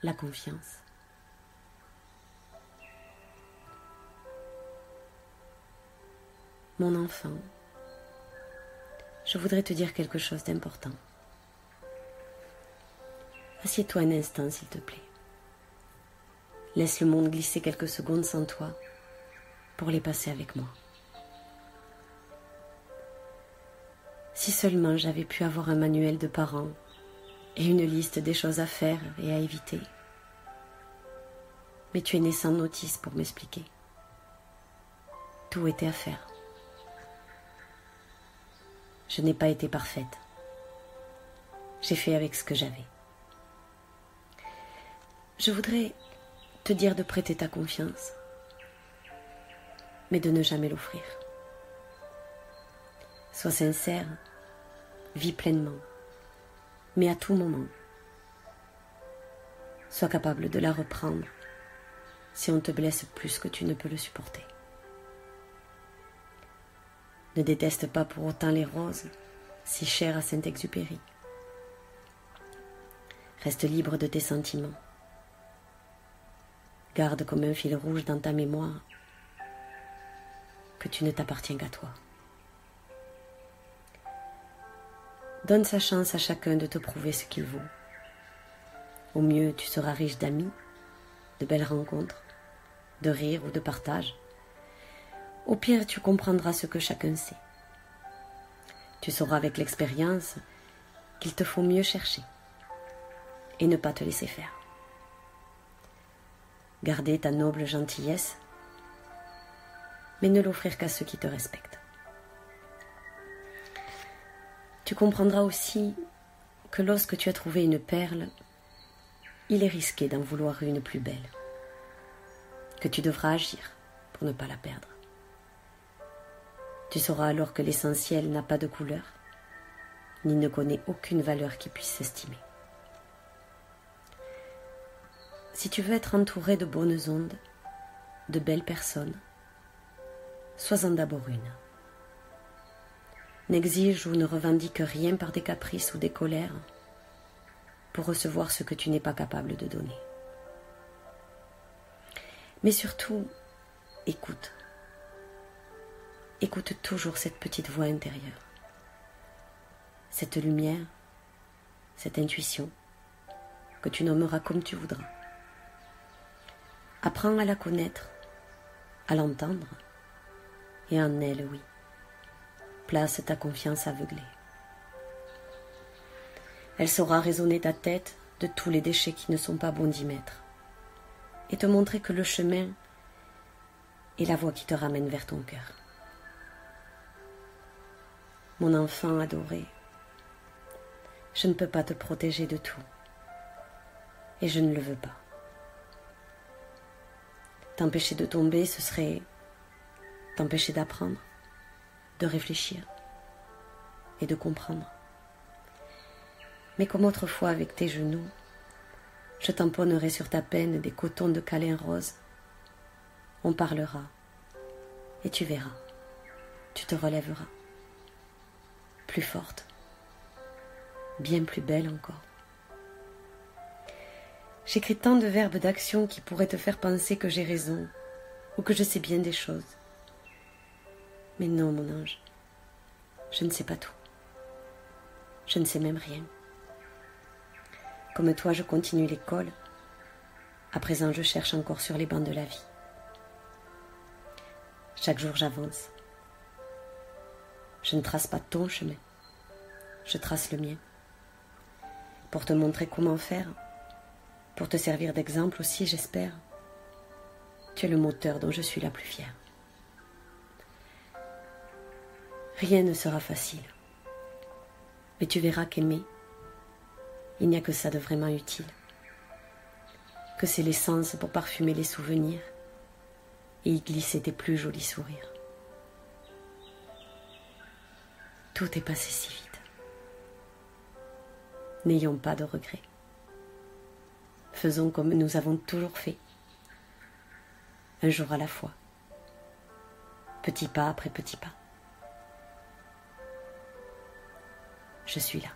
la confiance. Mon enfant, je voudrais te dire quelque chose d'important. Assieds-toi un instant, s'il te plaît. Laisse le monde glisser quelques secondes sans toi pour les passer avec moi. Si seulement j'avais pu avoir un manuel de parents et une liste des choses à faire et à éviter. Mais tu es né sans notice pour m'expliquer. Tout était à faire. Je n'ai pas été parfaite. J'ai fait avec ce que j'avais. Je voudrais te dire de prêter ta confiance, mais de ne jamais l'offrir. Sois sincère, vis pleinement, mais à tout moment. Sois capable de la reprendre si on te blesse plus que tu ne peux le supporter. Ne déteste pas pour autant les roses, si chères à Saint-Exupéry. Reste libre de tes sentiments. Garde comme un fil rouge dans ta mémoire que tu ne t'appartiens qu'à toi. Donne sa chance à chacun de te prouver ce qu'il vaut. Au mieux, tu seras riche d'amis, de belles rencontres, de rires ou de partage. Au pire, tu comprendras ce que chacun sait. Tu sauras avec l'expérience qu'il te faut mieux chercher et ne pas te laisser faire. Garder ta noble gentillesse, mais ne l'offrir qu'à ceux qui te respectent. Tu comprendras aussi que lorsque tu as trouvé une perle, il est risqué d'en vouloir une plus belle, que tu devras agir pour ne pas la perdre. Tu sauras alors que l'essentiel n'a pas de couleur, ni ne connaît aucune valeur qui puisse s'estimer. Si tu veux être entouré de bonnes ondes, de belles personnes, sois-en d'abord une. N'exige ou ne revendique rien par des caprices ou des colères pour recevoir ce que tu n'es pas capable de donner. Mais surtout, écoute. Écoute toujours cette petite voix intérieure, cette lumière, cette intuition que tu nommeras comme tu voudras. Apprends à la connaître, à l'entendre, et en elle, oui, place ta confiance aveuglée. Elle saura raisonner ta tête de tous les déchets qui ne sont pas bons d'y mettre, et te montrer que le chemin est la voie qui te ramène vers ton cœur. Mon enfant adoré, je ne peux pas te protéger de tout, et je ne le veux pas. T'empêcher de tomber, ce serait t'empêcher d'apprendre, de réfléchir et de comprendre. Mais comme autrefois avec tes genoux, je tamponnerai sur ta peine des cotons de câlin rose. On parlera et tu verras, tu te relèveras. Plus forte, bien plus belle encore. J'écris tant de verbes d'action qui pourraient te faire penser que j'ai raison ou que je sais bien des choses. Mais non, mon ange, je ne sais pas tout. Je ne sais même rien. Comme toi, je continue l'école. À présent, je cherche encore sur les bancs de la vie. Chaque jour, j'avance. Je ne trace pas ton chemin, je trace le mien. Pour te montrer comment faire, pour te servir d'exemple aussi, j'espère. Tu es le moteur dont je suis la plus fière. Rien ne sera facile, mais tu verras qu'aimer, il n'y a que ça de vraiment utile, que c'est l'essence pour parfumer les souvenirs et y glisser tes plus jolis sourires. Tout est passé si vite. N'ayons pas de regrets. Faisons comme nous avons toujours fait, un jour à la fois, petit pas après petit pas. Je suis là.